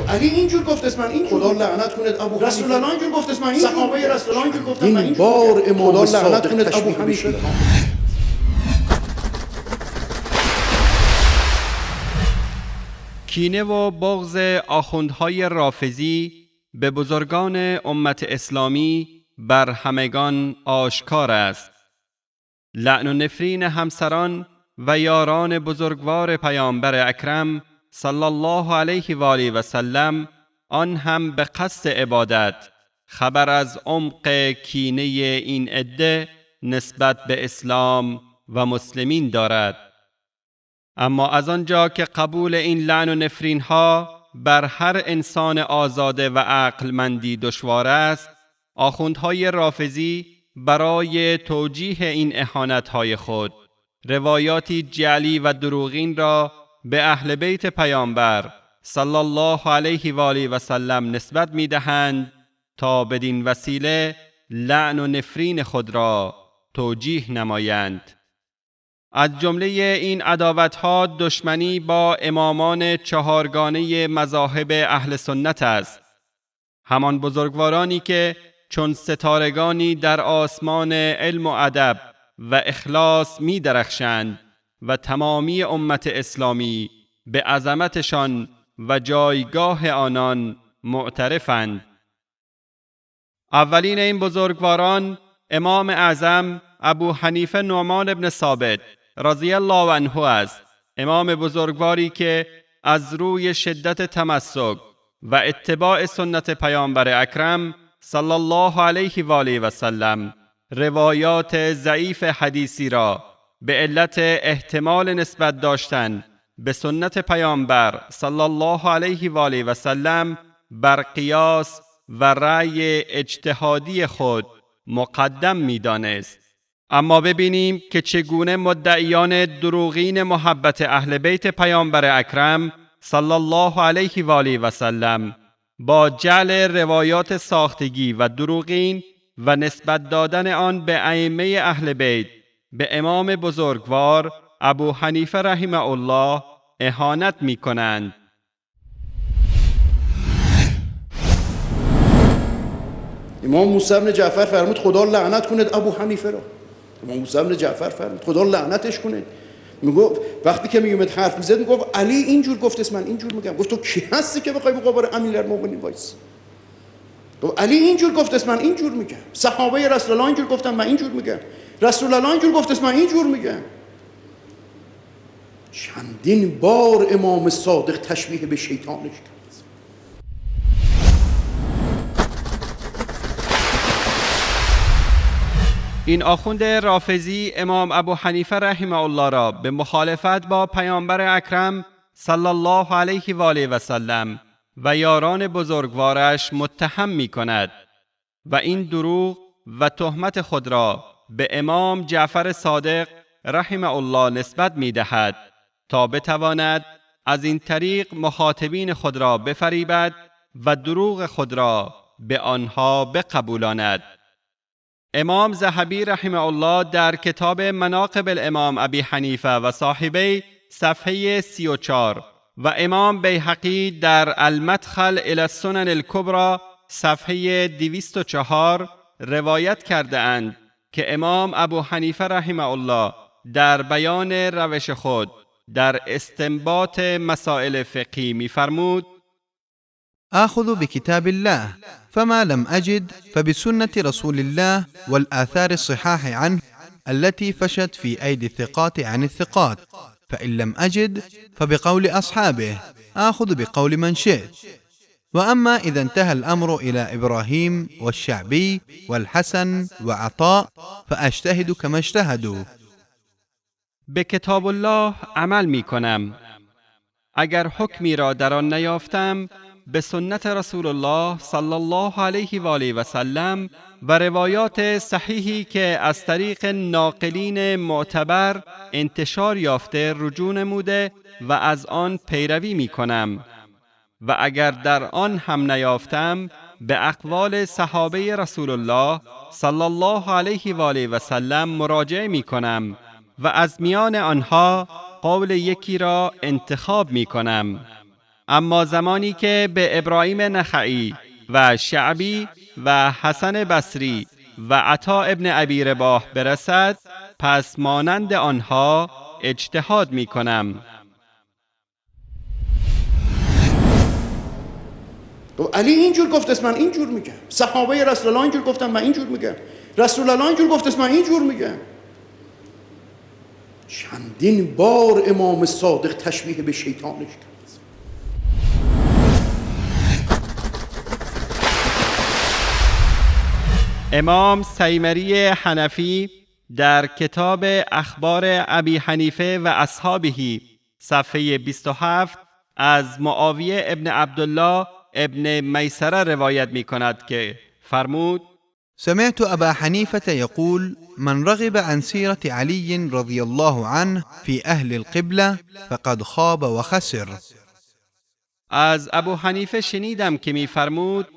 علی اینجور گفت است من اینجور، خدا لعنت کنه ابو رسول الله اینجور گفت است من اینجور، صحابه رسول الله اینجور گفتن من اینجور، بار امام صادق لعنت کنه ابو حنیفه. کینه و بغض آخوندهای رافضی به بزرگان امت اسلامی بر همگان آشکار است. لعن و نفرین همسران و یاران بزرگوار پیامبر اکرم صلی الله علیه و آله و سلم، آن هم به قصد عبادت، خبر از عمق کینه این عده نسبت به اسلام و مسلمین دارد. اما از آنجا که قبول این لعن و نفرین ها بر هر انسان آزاده و عقلمندی دشوار است، آخوندهای رافضی برای توجیه این اهانت‌های خود روایاتی جعلی و دروغین را به اهل بیت پیامبر صلی الله علیه و آله و سلم نسبت می‌دهند تا بدین وسیله لعن و نفرین خود را توجیه نمایند. از جمله این عداوت‌ها دشمنی با امامان چهارگانه مذاهب اهل سنت است، همان بزرگوارانی که چون ستارگانی در آسمان علم و ادب و اخلاص می درخشند و تمامی امت اسلامی به عظمتشان و جایگاه آنان معترفند. اولین این بزرگواران امام اعظم ابو حنیفه نعمان ابن ثابت رضی الله عنه است، امام بزرگواری که از روی شدت تمسک و اتباع سنت پیامبر اکرم صلی الله علیه و آله و سلم روایات ضعیف حدیثی را به علت احتمال نسبت داشتن به سنت پیامبر صلی الله علیه و آله و سلم بر قیاس و رأی اجتهادی خود مقدم می‌دانست. اما ببینیم که چگونه مدعیان دروغین محبت اهل بیت پیامبر اکرم صلی الله علیه و آله و سلم با جعل روایات ساختگی و دروغین و نسبت دادن آن به ائمه اهل بیت به امام بزرگوار ابو حنیفه رحمه الله اهانت می‌کنند. امام موسی بن جعفر فرمود خدا لعنت کنه ابو حنیفه را. امام موسی بن جعفر فرمود خدا لعنتش کنه. میگفت وقتی که میومد حرف میزد میگفت علی اینجور گفت است من اینجور میگم. گفت تو کی هستی که بخوای مقابل امیرالمومنین وایس؟ گفت علی اینجور گفت است من اینجور میگم، صحابه رسول الله اینجور گفتن من اینجور میگم، رسول الله اینجور گفت است من اینجور میگم. چندین بار امام صادق تشبیه به شیطانش کرد. این آخوند رافضی امام ابو حنیفه رحمه الله را به مخالفت با پیامبر اکرم صلی الله علیه و آله و سلم و یاران بزرگوارش متهم می کند و این دروغ و تهمت خود را به امام جعفر صادق رحمه الله نسبت می دهد تا بتواند از این طریق مخاطبین خود را بفریبد و دروغ خود را به آنها بقبولاند. امام ذهبی رحمه الله در کتاب مناقب الامام ابی حنیفه و صاحبی صفحه 34 و امام بیهقی در المدخل الی السنن الکبری صفحه 204 روایت کرده اند که امام ابو حنیفه رحمه الله در بیان روش خود در استنباط مسائل فقهی می‌فرمود: آخذ بكتاب الله فما لم أجد فبسنة رسول الله والآثار الصحاح عنه التي فشت في أيدي الثقات عن الثقات، فإن لم أجد فبقول أصحابه آخذ بقول من شئت. وأما إذا انتهى الأمر إلى إبراهيم والشعبي والحسن وعطاء فأجتهد كما اجتهدوا. به کتاب الله عمل می کنم، اگر حکمی را در آن نیافتم به سنت رسول الله صلی الله علیه و آله و سلم و روایات صحیحی که از طریق ناقلین معتبر انتشار یافته رجوع نموده و از آن پیروی می کنم و اگر در آن هم نیافتم به اقوال صحابه رسول الله صلی الله علیه و آله و سلم مراجعه می کنم و از میان آنها قول یکی را انتخاب می کنم. اما زمانی که به ابراهیم نخعی و شعبی و حسن بصری و عطا ابن ابی رباح برسد، پس مانند آنها اجتهاد می کنم. علی اینجور گفت من اینجور میگم، صحابه رسول الله اینجور گفتن من اینجور میگم، رسول الله اینجور گفت من اینجور میگم. چندین بار امام صادق تشبیه به شیطانش کرد. امام سیمری حنفی در کتاب اخبار ابی حنیفه و اصحابه صفحه 27 از معاویه ابن عبدالله ابن میسره روایت می کند که فرمود: سمعت أبا حنيفة يقول: من رغب عن سيرة علي رضي الله عنه في أهل القبلة فقد خاب وخسر. از ابو حنیفه شنیدم که می فرمود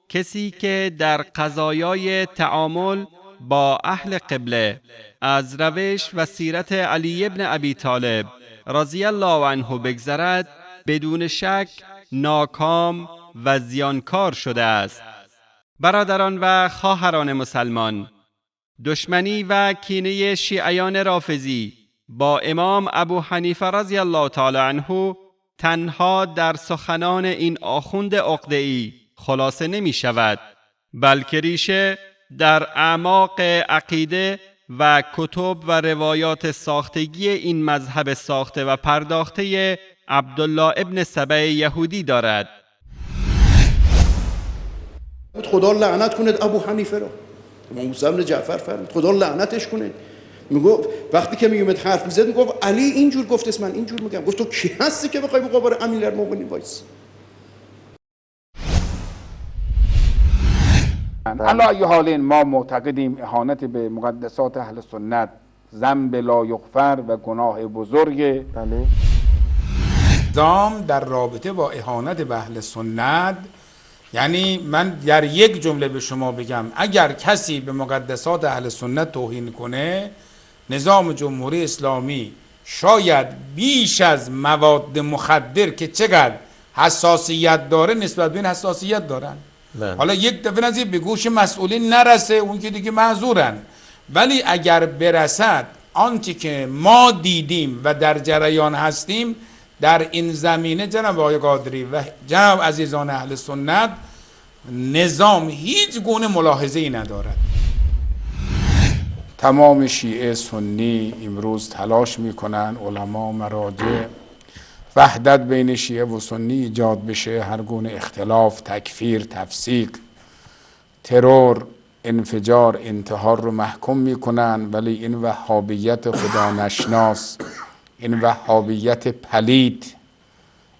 کسی که در قضایای تعامل با اهل قبله از روش و سیرت علی ابن ابی طالب رضی الله عنه بگذرد، بدون شک ناکام و زیانکار شده است. برادران و خواهران مسلمان، دشمنی و کینه شیعیان رافضی با امام ابو حنیفه رضی الله تعالی عنه تنها در سخنان این آخوند عقده‌ای خلاصه نمی شود، بلکه ریشه در اعماق عقیده و کتب و روایات ساختگی این مذهب ساخته و پرداخته عبدالله ابن سبع یهودی دارد. خدا لعنت کند ابو حنیفه را. امام موسی بن جعفر فرمود خدا لعنتش کنه. میگفت وقتی که میومد حرف میزد میگفت علی اینجور گفت من اینجور میگم. گفت تو کی هستی که بخوای مقابل امیرالمومنین وایس؟ علی ای حال ما معتقدیم اهانت به مقدسات اهل سنت ذنب لا یغفر و گناه بزرگ. بله. نظام در رابطه با اهانت به اهل سنت، یعنی من در یک جمله به شما بگم، اگر کسی به مقدسات اهل سنت توهین کنه، نظام جمهوری اسلامی شاید بیش از مواد مخدر که چقدر حساسیت داره نسبت به این حساسیت دارن. حالا یک دفعه نزید به گوش مسئولین نرسه، اون که دیگه معذورن، ولی اگر برسد آنچه که ما دیدیم و در جریان هستیم در این زمینه، جناب آقای قادری و جناب عزیزان اهل سنت، نظام هیچ گونه ملاحظه‌ای ندارد. تمام شیعه سنی امروز تلاش میکنن علما مراجع وحدت بین شیعه و سنی ایجاد بشه، هر گونه اختلاف، تکفیر، تفسیق، ترور، انفجار، انتحار رو محکوم میکنن، ولی این وهابیت خدا نشناس، این وهابیت پلید،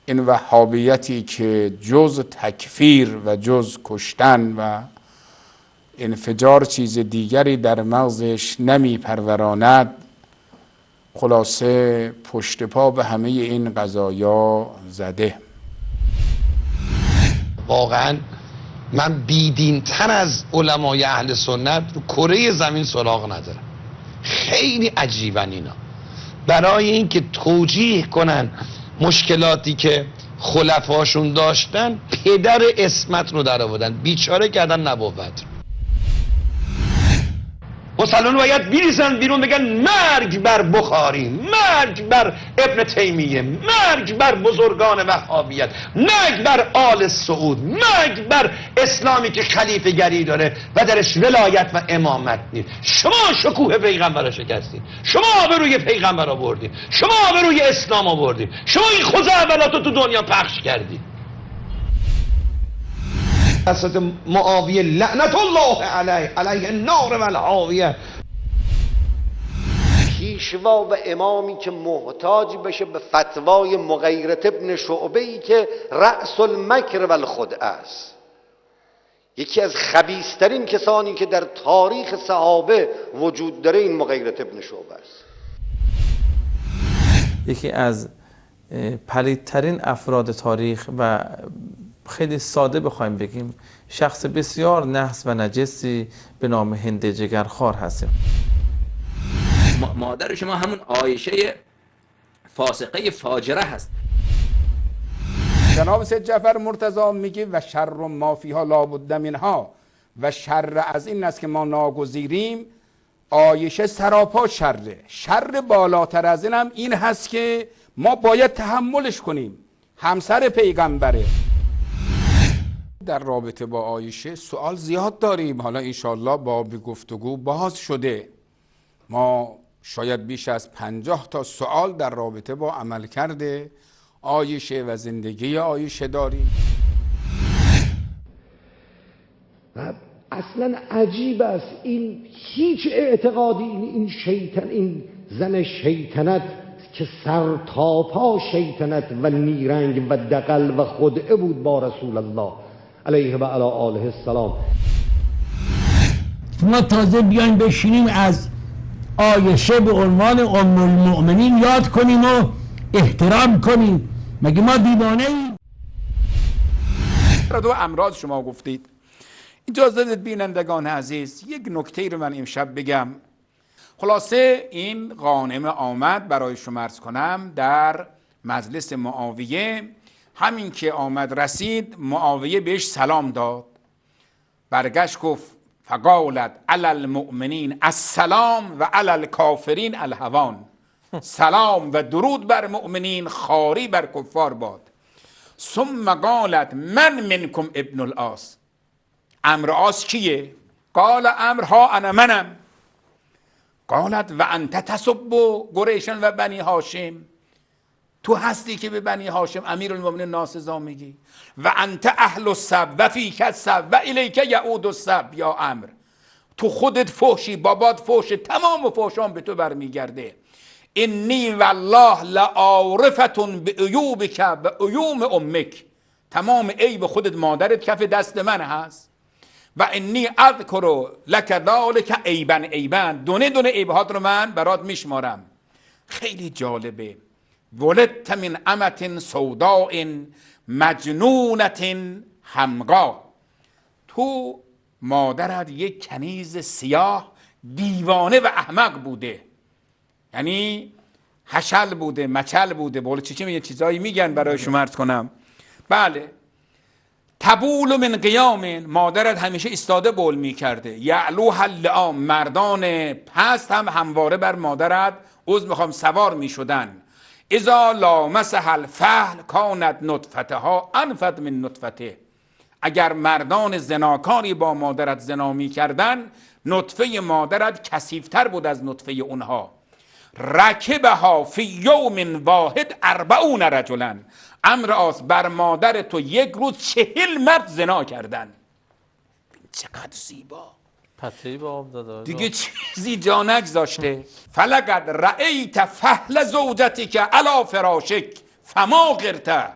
این وهابیتی که جز تکفیر و جز کشتن و انفجار چیز دیگری در مغزش نمی پروراند، خلاصه پشت پا به همه این قضایا زده. واقعا من بیدین‌تر از علمای اهل سنت رو کره زمین سراغ ندارم. خیلی عجیبن اینا، برای اینکه توجیه کنن مشکلاتی که خلفاشون داشتن، پدر اسمت رو در آوردن، بیچاره کردن نبوت. مسلمان باید بیریزن بیرون بگن مرگ بر بخاری، مرگ بر ابن تیمیه، مرگ بر بزرگان وهابیت، مرگ بر آل سعود، مرگ بر اسلامی که خلیفه گری داره و درش ولایت و امامت نیست. شما شکوه پیغمبر را شکستید، شما آبروی پیغمبر آوردید، شما آبروی اسلام آوردید، شما این خزعبلات رو تو دنیا پخش کردید. حضرت معاویه لعنت الله علیه النار و الحاویه، پیشوا و امامی که محتاج بشه به فتوای مغیرة ابن شعبه‌ای که رأس المکر و الخدعه است، یکی از خبیث‌ترین کسانی که در تاریخ صحابه وجود داره این مغیرة ابن شعبه است. یکی از پلیدترین افراد تاریخ و خیلی ساده بخوایم بگیم شخص بسیار نحس و نجسی به نام هند جگرخوار هستیم. مادر شما همون عایشه فاسقه فاجره هست. جناب سید جعفر مرتضی میگه و شر ما فیها لابد منها، و شر از این است که ما ناگزیریم. عایشه سراپا شره. شر بالاتر از این هم این هست که ما باید تحملش کنیم، همسر پیغمبره. در رابطه با عایشه سوال زیاد داریم، حالا انشالله باب گفتگو باز شده. ما شاید بیش از 50 تا سوال در رابطه با عملکرد عایشه و زندگی عایشه داریم. اصلا عجیب است، این هیچ اعتقادی، این شیطن، این زن شیطنت که سر تا پا شیطنت و نیرنگ و دغل و خدعه بود با رسول الله علیه و علی آله السلام. ما تازه بیایم بشینیم از عایشه به عنوان ام المؤمنین یاد کنیم و احترام کنیم، مگه ما دیوانه ایم؟ دو امراض شما گفتید. اجازه بدید بینندگان عزیز یک نکته رو من امشب بگم. خلاصه این غانم آمد برای شما عرض کنم در مجلس معاویه. همین که آمد رسید معاویه بهش سلام داد، برگشت گفت فقالت علی المؤمنین السلام و علی الکافرین الهوان. سلام و درود بر مؤمنین، خاری بر کفار باد. ثم قالت من منکم ابن العاص. عمرو عاص کیه؟ قال عمرو انا منم. قالت و انت تسب قریشا و بنی هاشم. تو هستی که به بنی هاشم امیرالمومنین ناسزا میگی. و انت اهل السب و فیک السب و الیک یعود السب. یا عمرو تو خودت فحشی، بابات فحش، تمام فحشان به تو برمیگرده. انی والله لعارفتون بعیوبک و عیوم امک. تمام عیب خودت مادرت کف دست من هست. و انی اذکر لک ذلک عیبا عیبا. دونه دونه عیبهات رو من برات میشمارم. خیلی جالبه. ولدت من امة سوداء مجنونة حمقا. تو مادرت یک کنیز سیاه دیوانه و احمق بوده، یعنی حشل بوده، مچل بوده، بوله چی یه چیزایی میگن برای شما عرض کنم. بله. تبول من قیام. مادرت همیشه ایستاده بول میکرده. یعلوها اللعام. مردان پست هم همواره بر مادرت میخوام سوار میشدن. اذا لامسها الفحل کانت نطفتها انفد من نطفته. اگر مردان زناکاری با مادرت زنا میکردن، نطفه مادرت کثیفتر بود از نطفه اونها. رکبها فی یوم واحد 40 رجلا. عمرو عاص بر مادر تو یک روز 40 مرد زنا کردن. چقدر زیبا. پته‌ای به آب داده دیگه چیزی جا نگذاشته. فلقد رأیت فحل زوجتک علی فراشک فما غرت.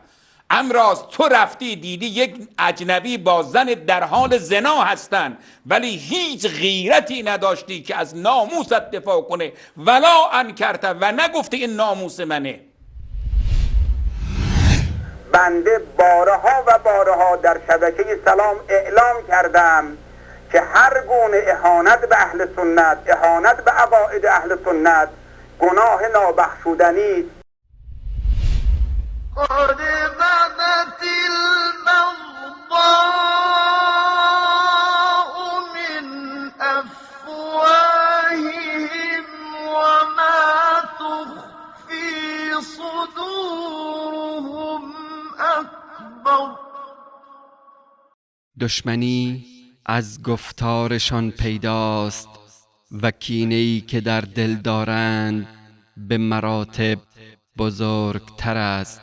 عمرو عاص تو رفتی دیدی یک اجنبی با زن در حال زنا هستن، ولی هیچ غیرتی نداشتی که از ناموست دفاع کنه. ولا انکرت. و نگفتی این ناموس منه. بنده بارها و بارها در شبکه سلام اعلام کردم که هر گونه اهانت به اهل سنت، اهانت به عقاید اهل سنت گناه نابخشودنی است. قد بدت البغضاء من افواههم وما تخفي صدورهم اکبر. دشمنی از گفتارشان پیداست و کینه‌ای که در دل دارند به مراتب بزرگتر است.